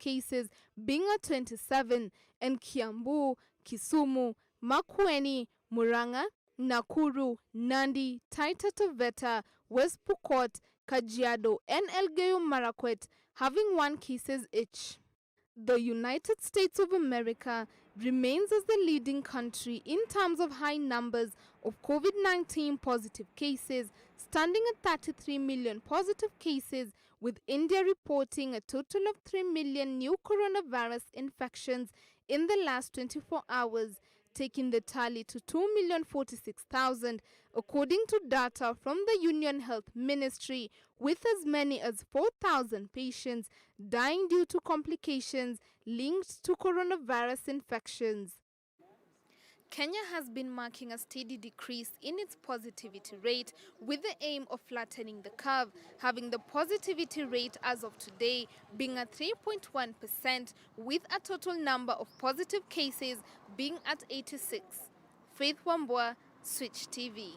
cases being at 27, and Kiambu, Kisumu, Makueni, Murang'a, Nakuru, Nandi, Taita Taveta, West Pokot, Kajiado, and Elgeyo Marakwet having 1 cases each. The United States of America remains as the leading country in terms of high numbers of COVID-19 positive cases, standing at 33 million positive cases, with India reporting a total of 3 million new coronavirus infections in the last 24 hours, taking the tally to 2,046,000, according to data from the Union Health Ministry, with as many as 4,000 patients dying due to complications linked to coronavirus infections. Kenya has been marking a steady decrease in its positivity rate with the aim of flattening the curve, having the positivity rate as of today being at 3.1%, with a total number of positive cases being at 86. Faith Wambua, Switch TV.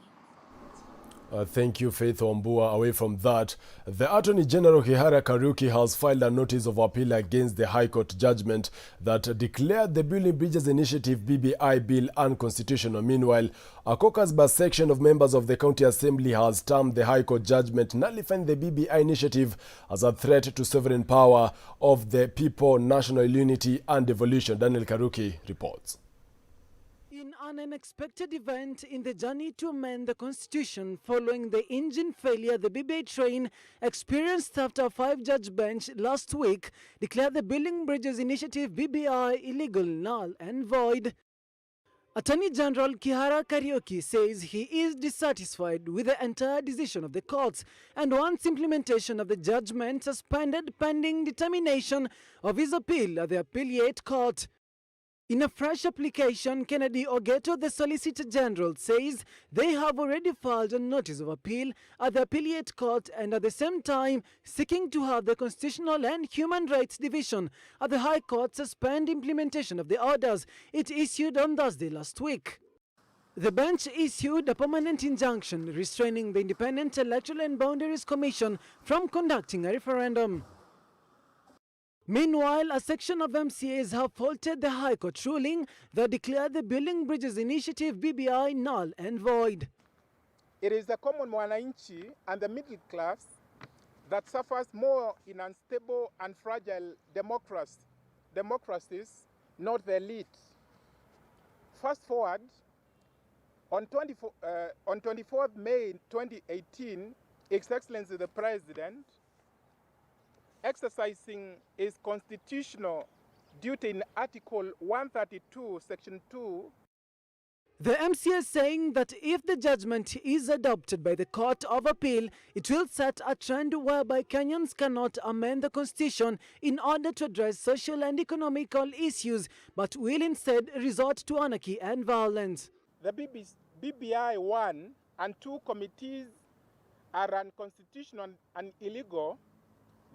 Thank you, Faith Wambua. Away from that, the Attorney General Nyamira River has filed a notice of appeal against the High Court judgment that declared the Building Bridges Initiative BBI bill unconstitutional. Meanwhile, a caucus by section of members of the County Assembly has termed the High Court judgment nullifying the BBI initiative as a threat to sovereign power of the people, national unity and devolution. Daniel Karuki reports. In an unexpected event in the journey to amend the constitution following the engine failure the BBI train experienced after a 5-judge bench last week declared the Building Bridges Initiative BBI illegal, null and void. Attorney General Nyamira River says he is dissatisfied with the entire decision of the courts and wants implementation of the judgment suspended pending determination of his appeal at the Appellate Court. In a fresh application, Kennedy Ogeto, the Solicitor General, says they have already filed a notice of appeal at the Appellate Court and at the same time seeking to have the Constitutional and Human Rights Division at the High Court suspend implementation of the orders it issued on Thursday last week. The bench issued a permanent injunction restraining the Independent Electoral and Boundaries Commission from conducting a referendum. Meanwhile, a section of MCAs have faulted the High Court ruling that declared the Building Bridges Initiative BBI null and void. It is the common mwananchi and the middle class that suffers more in unstable and fragile democracies, not the elite. Fast forward, on 24th May 2018, His Excellency the President, exercising his constitutional duty in Article 132, Section 2. The MCA saying that if the judgment is adopted by the Court of Appeal, it will set a trend whereby Kenyans cannot amend the Constitution in order to address social and economical issues, but will instead resort to anarchy and violence. The BBI 1 and 2 committees are unconstitutional and illegal.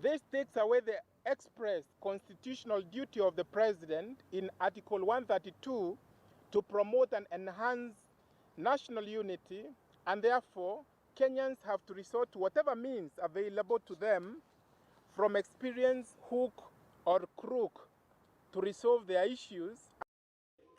This takes away the express constitutional duty of the President in Article 132 to promote and enhance national unity, and therefore Kenyans have to resort to whatever means available to them, from experience, hook or crook, to resolve their issues.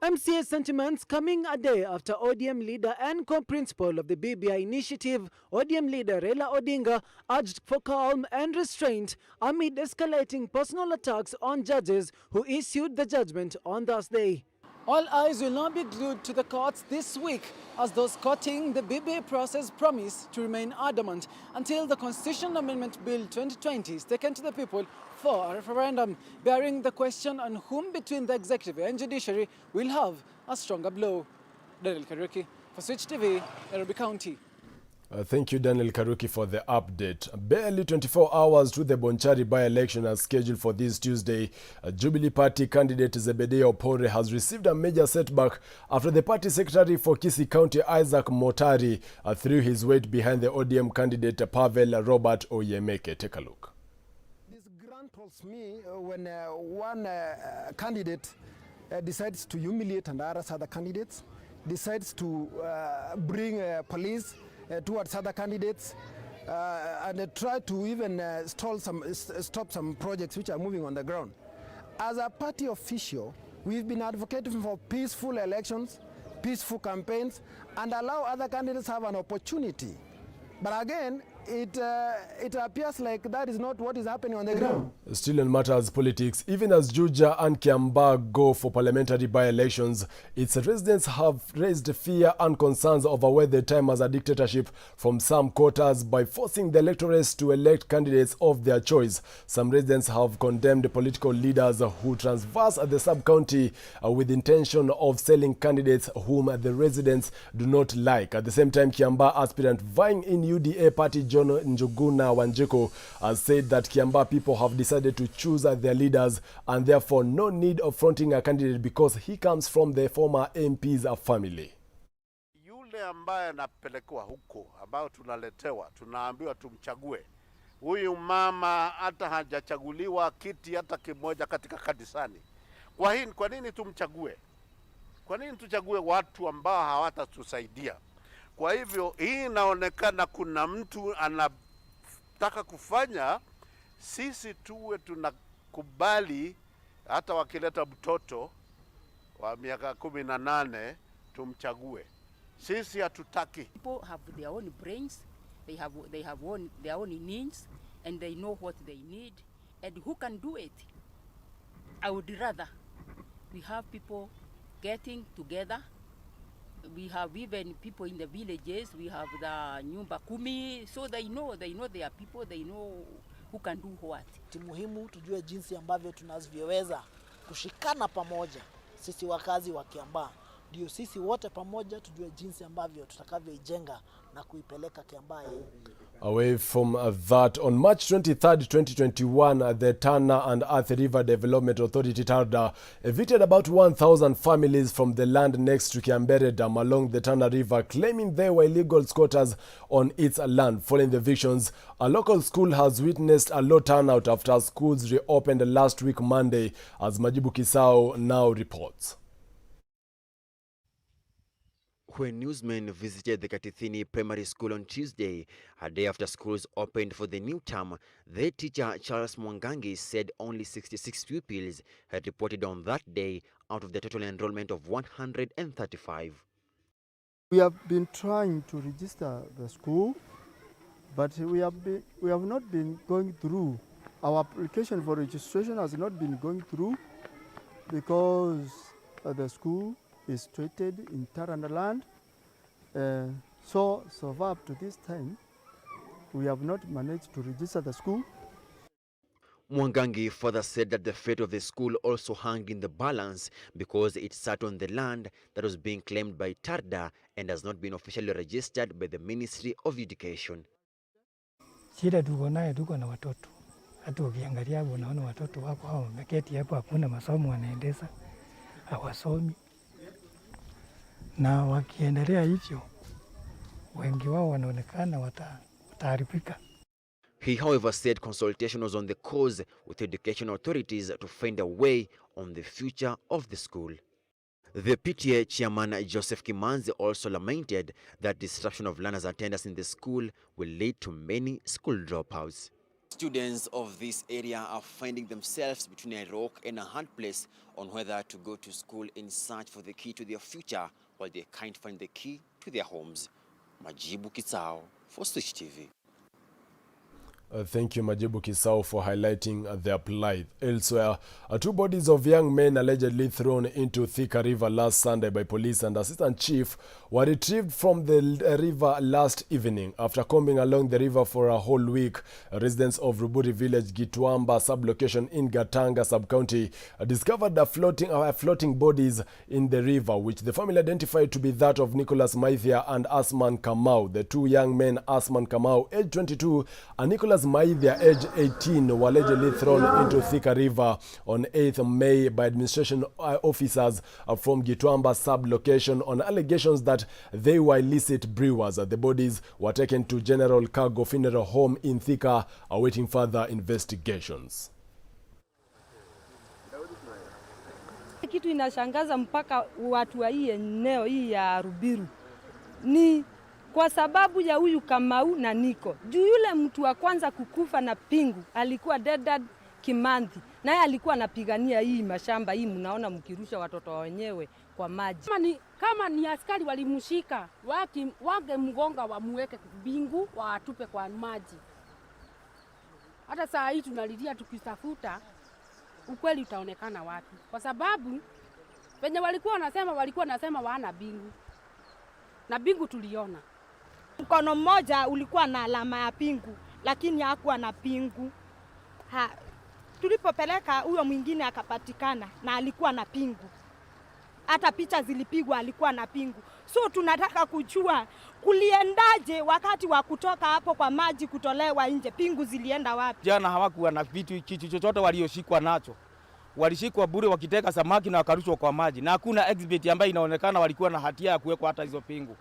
MCA sentiments coming a day after ODM leader and co-principal of the BBI initiative, ODM leader Raila Odinga, urged for calm and restraint amid escalating personal attacks on judges who issued the judgment on Thursday. All eyes will now be glued to the courts this week as those courting the BBI process promise to remain adamant until the Constitutional Amendment Bill 2020 is taken to the people for a referendum, bearing the question on whom between the executive and judiciary will have a stronger blow. Daniel Karuki for Switch TV, Nairobi County. Thank you, Daniel Karuki, for the update. Barely 24 hours to the Bonchari by-election as scheduled for this Tuesday. Jubilee Party candidate Zebedeo Opore has received a major setback after the party secretary for Kisii County, Isaac Motari, threw his weight behind the ODM candidate Pavel Robert Oyemeke. Take a look. This grantles me when one candidate decides to humiliate and harass other candidates, decides to bring police towards other candidates and try to even stop some projects which are moving on the ground. As a party official, we've been advocating for peaceful elections, peaceful campaigns, and allow other candidates have an opportunity. But again, it appears like that is not what is happening on the ground. Still on matters politics, even as Juja and Kiambaa go for parliamentary by-elections, its residents have raised fear and concerns over whether the time as a dictatorship from some quarters by forcing the electorates to elect candidates of their choice. Some residents have condemned political leaders who transverse the sub-county with the intention of selling candidates whom the residents do not like. At the same time, Kiambaa aspirant vying in UDA party John Njuguna Wanjiku has said that Kiambaa people have decided to choose their leaders and therefore no need of fronting a candidate because he comes from the former MP's family. Yule ambaye anapelekwa huko ambao tunaletewa tunaambiwa tumchague. Huyu mama hata hajachaguliwa kiti hata kimoja katika kanisani. Kwa nini tumchague? Kwa nini tuchague watu ambao hawatatusaidia? Kwa hivyo hii inaonekana kuna mtu anataka kufanya sisi tuwe tunakubali hata wakileta mtoto wa miaka 18 tumchague. Sisi hatutaki. People have their own brains, they have their own needs, and they know what they need and who can do it. I would rather we have people getting together. We have even people in the villages, we have the nyumba kumi, so they know their people, they know who can do what. Muhimu tujue jinsi ambavyo tunavyoweza kushikana pamoja sisi wakazi wa Kiambaa. Ndio sisi wote pamoja tujue jinsi ambavyo tutakavyoijenga na kuipeleka Kiambaa. Away from that, on March 23rd, 2021, the Tana and Athi River Development Authority (TARDA) evicted about 1,000 families from the land next to Kiambere Dam along the Tana River, claiming they were illegal squatters on its land. Following the evictions, a local school has witnessed a low turnout after schools reopened last week Monday, as Majibu Kisii now reports. When newsmen visited the Katithini Primary School on Tuesday, a day after schools opened for the new term, their teacher Charles Mwangangi said only 66 pupils had reported on that day out of the total enrollment of 135. We have been trying to register the school, but we have not been going through. Our application for registration has not been going through because the school is situated in Taranda land. So far up to this time, we have not managed to register the school. Mwangangi further said that the fate of the school also hung in the balance because it sat on the land that was being claimed by TARDA and has not been officially registered by the Ministry of Education. Shida tuko na watoto. Hata ukiangalia hapo unaona watoto wako hao wameketi hapo, hakuna masomo wanaendeza, hawasomi. Na wakiendelea hivyo, wengi wao wanaonekana wataharibika. He, however, said consultation was on the course with education authorities to find a way on the future of the school. The PTA chairman Joseph Kimanzi also lamented that disruption of learners' attendance in the school will lead to many school dropouts. Students of this area are finding themselves between a rock and a hard place on whether to go to school in search for the key to their future while they can't find the key to their homes. Majibu Kisii for Switch TV. Thank you, Majibu Kisii, for highlighting their plight. Elsewhere, two bodies of young men allegedly thrown into Thika River last Sunday by police and assistant chief were retrieved from the river last evening. After combing along the river for a whole week, residents of Ruburi village, Gitwamba sublocation in Gatanga sub-county discovered floating bodies in the river, which the family identified to be that of Nicholas Maithia and Asman Kamau. The two young men, Asman Kamau, age 22, and Nicholas Maithia, age 18, were allegedly thrown into Thika River on 8th May by administration officers from Gitwamba sub-location on allegations that they were illicit brewers. The bodies were taken to General Cargo Funeral Home in Thika, awaiting further investigations. Kitu inashangaza mpaka watu wa hii eneo hii ya Rubiru ni kwa sababu ya huyu Kamau na Niko. Juu yule mtu wa kwanza kukufa na pingu alikuwa Dedad Kimanthi. naye alikuwa anapigania hii mashamba hii, mnaona mkirusha watoto wenyewe kwa maji. Kama ni askari walimshika, wangemgonga wamuweke bingu watupe kwa maji. Hata saa hii tunalilia tukitafuta ukweli utaonekana wapi, kwa sababu wenye walikuwa nasema wana bingu, na bingu tuliona. Mkono mmoja ulikuwa na alama ya pingu, lakini hakuwa na pingu. Tulipopeleka huyo mwingine akapatikana na alikuwa na pingu. Hata picha zilipigwa alikuwa na pingu. So tunataka kujua kuliendaje wakati wa kutoka hapo kwa maji kutolewa nje, pingu zilienda wapi? Jana hawakuwa na kitu chochote walioshikwa nacho. Walishikwa bure wakiteka samaki na wakarushwa kwa maji. Na hakuna exhibit ambayo inaonekana walikuwa na hatia ya kuwekwa hata hizo pingu.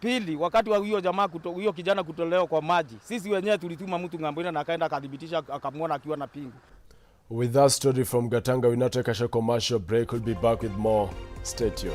Pili, wakati wa huyo kijana kutolewa kwa maji, sisi wenyewe tulituma mtu ng'amboni na akaenda akadhibitisha akamwona akiwa na pingu. With that story from Gatanga, we now take a short commercial break. We'll be back with more. Stay tuned.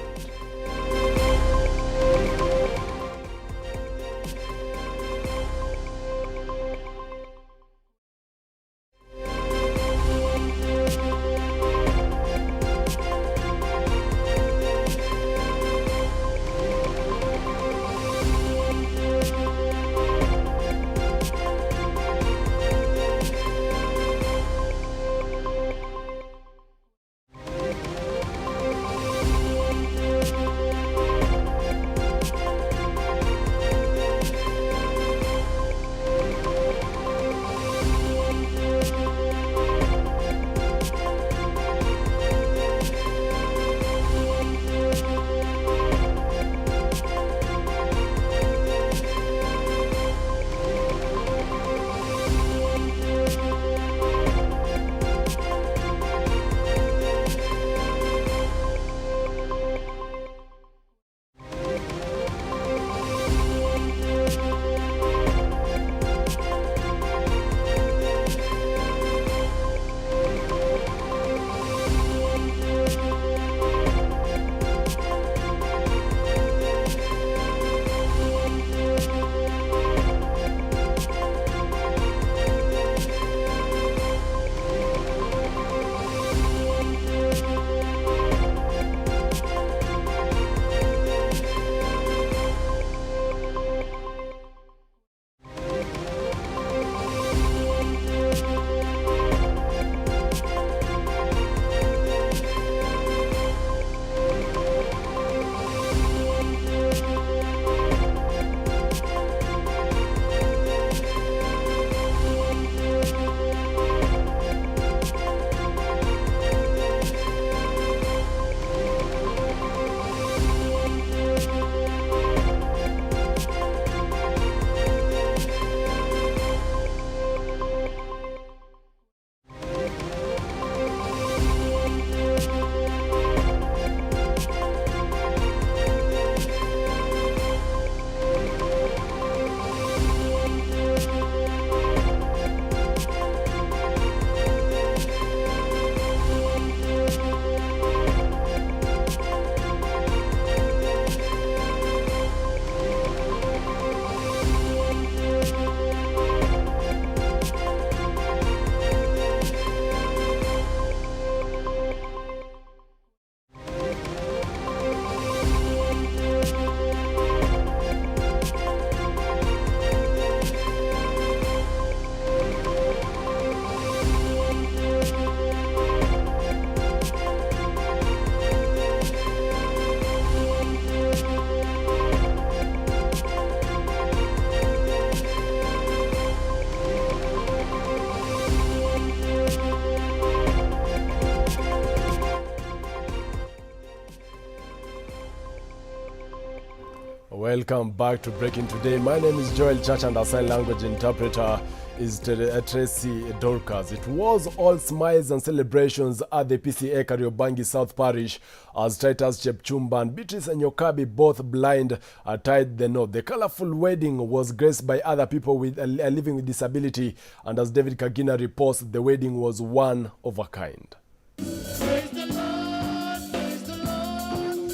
Welcome back to Breaking Today. My name is Joel Church and our sign language interpreter is Tracy Dorcas. It was all smiles and celebrations at the PCA Kariobangi South Parish as Titus Chepchumba and Beatrice Nyokabi, both blind, tied the knot. The colorful wedding was graced by other people with living with disability, and as David Kagina reports, the wedding was one of a kind. Praise the Lord,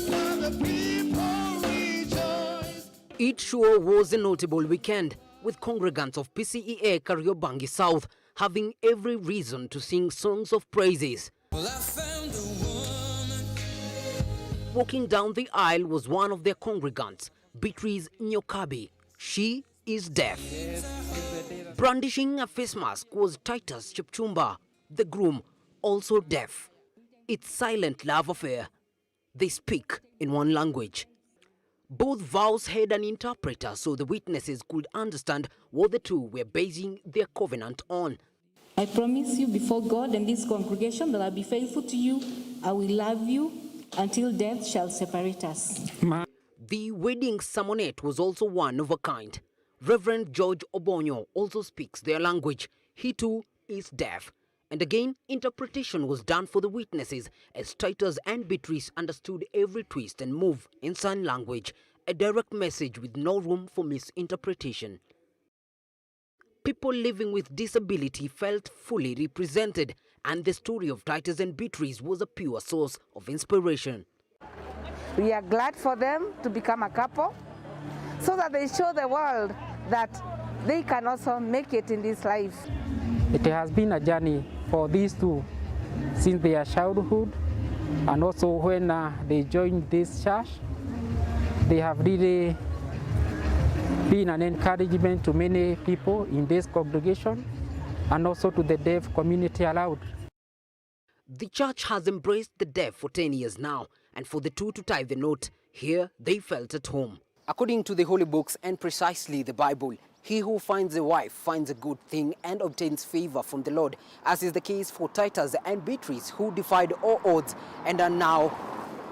while the people rejoice. It sure was a notable weekend, with congregants of PCEA Kariobangi South having every reason to sing songs of praises. Well, I found a woman. Walking down the aisle was one of their congregants, Beatrice Nyokabi. She is deaf. Brandishing a face mask was Titus Chipchumba, the groom, also deaf. It's silent love affair. They speak in one language. Both vows had an interpreter so the witnesses could understand what the two were basing their covenant on. I promise you before God and this congregation that I'll be faithful to you. I will love you until death shall separate us. The wedding sermonette was also one of a kind. Reverend George Obonyo also speaks their language. He too is deaf. And again, interpretation was done for the witnesses as Titus and Beatrice understood every twist and move in sign language, a direct message with no room for misinterpretation. People living with disability felt fully represented, and the story of Titus and Beatrice was a pure source of inspiration. We are glad for them to become a couple so that they show the world that they can also make it in this life. It has been a journey for these two since their childhood, and also when they joined this church, they have really been an encouragement to many people in this congregation and also to the deaf community aloud. The church has embraced the deaf for 10 years now, and for the two to tie the knot, here they felt at home. According to the holy books and precisely the Bible, he who finds a wife finds a good thing and obtains favor from the Lord, as is the case for Titus and Beatrice, who defied all odds and are now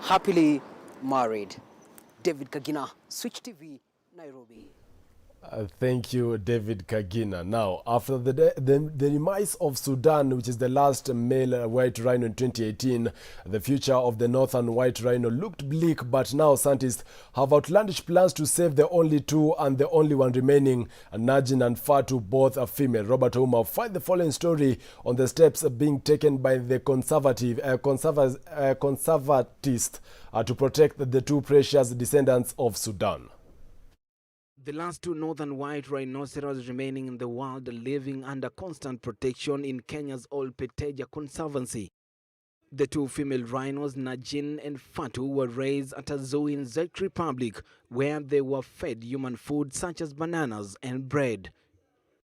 happily married. David Kagina, Switch TV, Nairobi. Thank you, David Kagina. Now, after the demise of Sudan, which is the last male white rhino in 2018, the future of the northern white rhino looked bleak, but now scientists have outlandish plans to save the only two and the only one remaining, Najin and Fatu, both are female. Robert Ouma finds the following story on the steps being taken by the conservatists to protect the two precious descendants of Sudan. The last two northern white rhinoceros remaining in the wild are living under constant protection in Kenya's Old Peteja Conservancy. The two female rhinos, Najin and Fatu, were raised at a zoo in Czech Republic, where they were fed human food such as bananas and bread.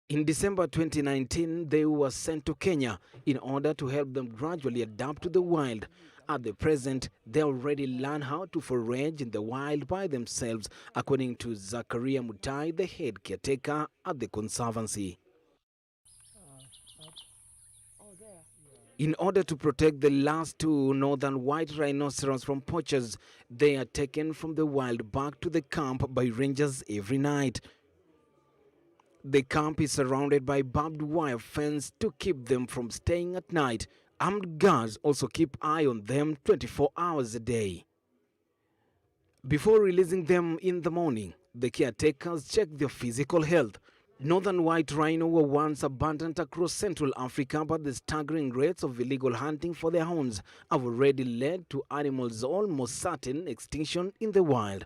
In December 2019, they were sent to Kenya in order to help them gradually adapt to the wild. At the present, they already learn how to forage in the wild by themselves, according to Zakaria Mutai, the head caretaker at the Conservancy. In order to protect the last two northern white rhinoceros from poachers, they are taken from the wild back to the camp by rangers every night. The camp is surrounded by barbed wire fence to keep them from staying at night. Armed guards also keep eye on them 24 hours a day. Before releasing them in the morning, the caretakers check their physical health. Northern white rhino were once abundant across Central Africa, but the staggering rates of illegal hunting for their horns have already led to animals' almost certain extinction in the wild.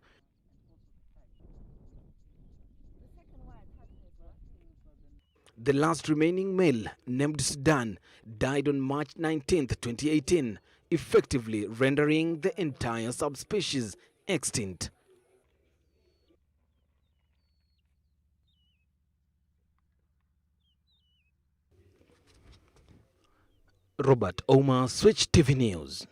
The last remaining male, named Sudan, died on March 19, 2018, effectively rendering the entire subspecies extinct. Robert Ouma, Switch TV News.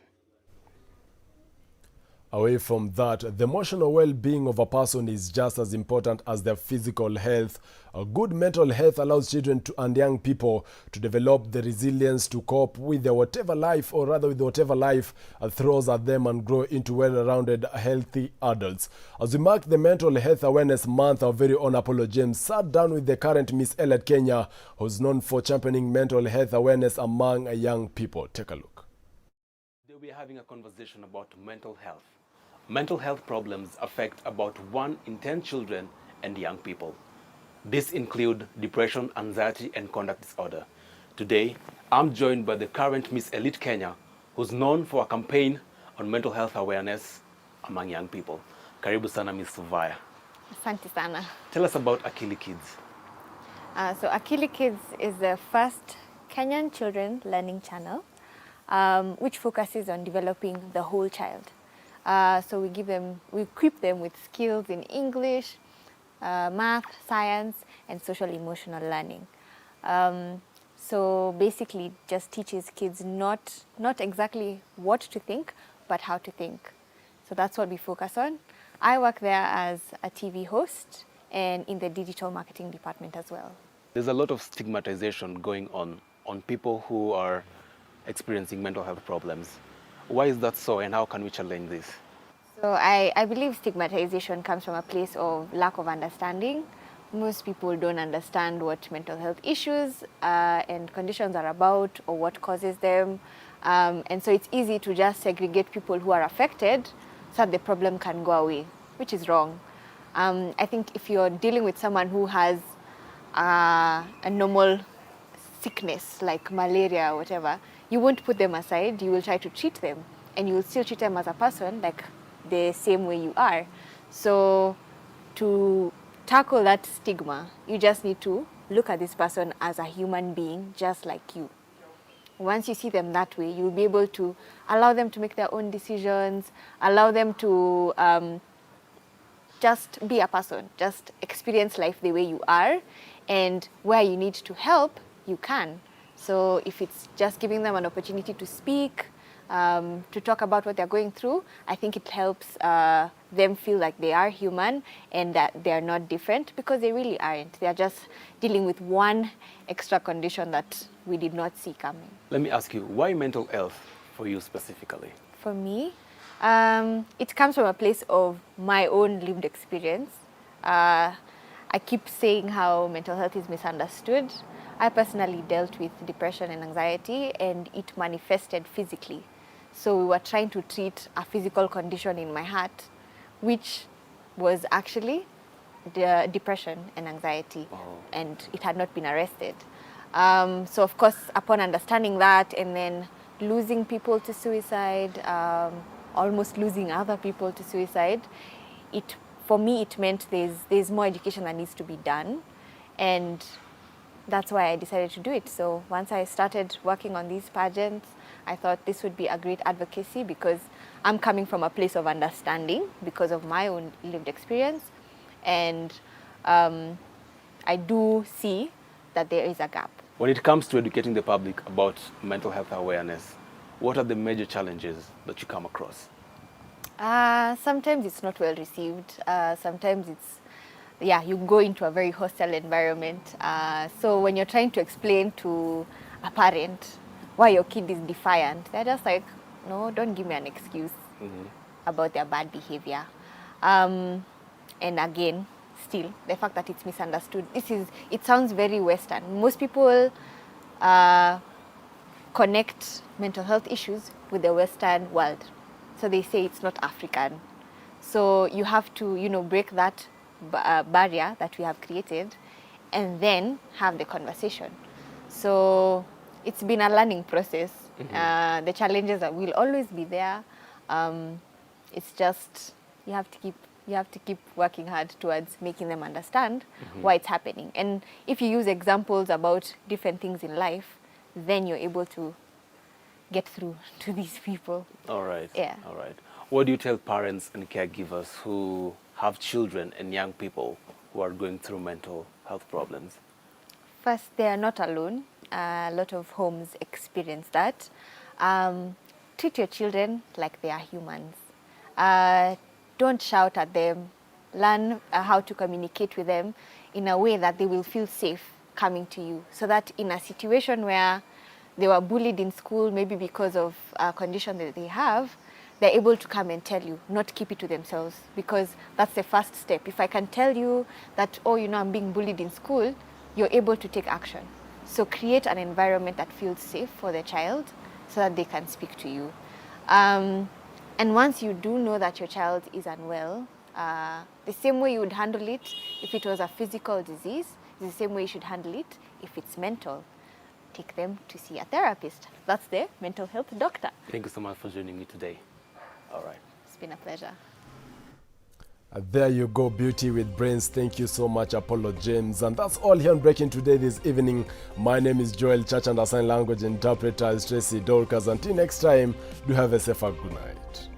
Away from that, the emotional well-being of a person is just as important as their physical health. A good mental health allows children and young people to develop the resilience to cope with their whatever life, or rather with whatever life throws at them, and grow into well-rounded, healthy adults. As we mark the Mental Health Awareness Month, our very own Apollo James sat down with the current Miss Elite Kenya, who's known for championing mental health awareness among young people. Take a look. Today we are having a conversation about mental health. Mental health problems affect about 1 in 10 children and young people. These include depression, anxiety, and conduct disorder. Today, I'm joined by the current Miss Elite Kenya, who's known for a campaign on mental health awareness among young people. Karibu sana, Miss Suvaya. Asante sana. Tell us about Akili Kids. So Akili Kids is the first Kenyan children learning channel, which focuses on developing the whole child. So we equip them with skills in English, math, science, and social emotional learning. So basically just teaches kids not exactly what to think, but how to think. So that's what we focus on. I work there as a TV host and in the digital marketing department as well. There's a lot of stigmatization going on people who are experiencing mental health problems. Why is that so, and how can we challenge this? So I believe stigmatization comes from a place of lack of understanding. Most people don't understand what mental health issues and conditions are about or what causes them. And so it's easy to just segregate people who are affected so that the problem can go away, which is wrong. I think if you're dealing with someone who has a normal sickness like malaria or whatever, you won't put them aside, you will try to treat them, and you will still treat them as a person like the same way you are. So to tackle that stigma, you just need to look at this person as a human being just like you. Once you see them that way, you'll be able to allow them to make their own decisions, allow them to just be a person, just experience life the way you are, and where you need to help, you can. So if it's just giving them an opportunity to speak, to talk about what they're going through, I think it helps them feel like they are human and that they're not different, because they really aren't. They're just dealing with one extra condition that we did not see coming. Let me ask you, why mental health for you specifically? For me, it comes from a place of my own lived experience. I keep saying how mental health is misunderstood. I personally dealt with depression and anxiety, and it manifested physically. So we were trying to treat a physical condition in my heart, which was actually the depression and anxiety, and it had not been arrested. So of course, upon understanding that and then losing people to suicide, almost losing other people to suicide, for me it meant there's more education that needs to be done, and that's why I decided to do it. So once I started working on these pageants, I thought this would be a great advocacy, because I'm coming from a place of understanding because of my own lived experience, and I do see that there is a gap. When it comes to educating the public about mental health awareness, what are the major challenges that you come across? Sometimes it's not well received. Sometimes you go into a very hostile environment. So when you're trying to explain to a parent why your kid is defiant, they're just like, no, don't give me an excuse about their bad behavior. And again, still, the fact that it's misunderstood. It sounds very Western. Most people connect mental health issues with the Western world. So they say it's not African. So you have to, break that barrier that we have created and then have the conversation. So it's been a learning process. The challenges will always be there. It's just you have to keep working hard towards making them understand why it's happening. And if you use examples about different things in life, then you're able to get through to these people. All right. Yeah. All right. What do you tell parents and caregivers who have children and young people who are going through mental health problems? First, they are not alone. A lot of homes experience that. Treat your children like they are humans. Don't shout at them. Learn how to communicate with them in a way that they will feel safe coming to you, so that in a situation where they were bullied in school, maybe because of a condition that they have, they're able to come and tell you, not keep it to themselves, because that's the first step. If I can tell you that, I'm being bullied in school, you're able to take action. So create an environment that feels safe for the child so that they can speak to you. And once you do know that your child is unwell, the same way you would handle it if it was a physical disease, is the same way you should handle it if it's mental. Take them to see a therapist. That's the mental health doctor. Thank you so much for joining me today. All right. It's been a pleasure. There you go, Beauty with Brains. Thank you so much, Apollo James. And that's all here on Breaking Today this evening. My name is Joel Church, and our sign language interpreter is Tracy Dorcas. Until next time, do have a safer good night.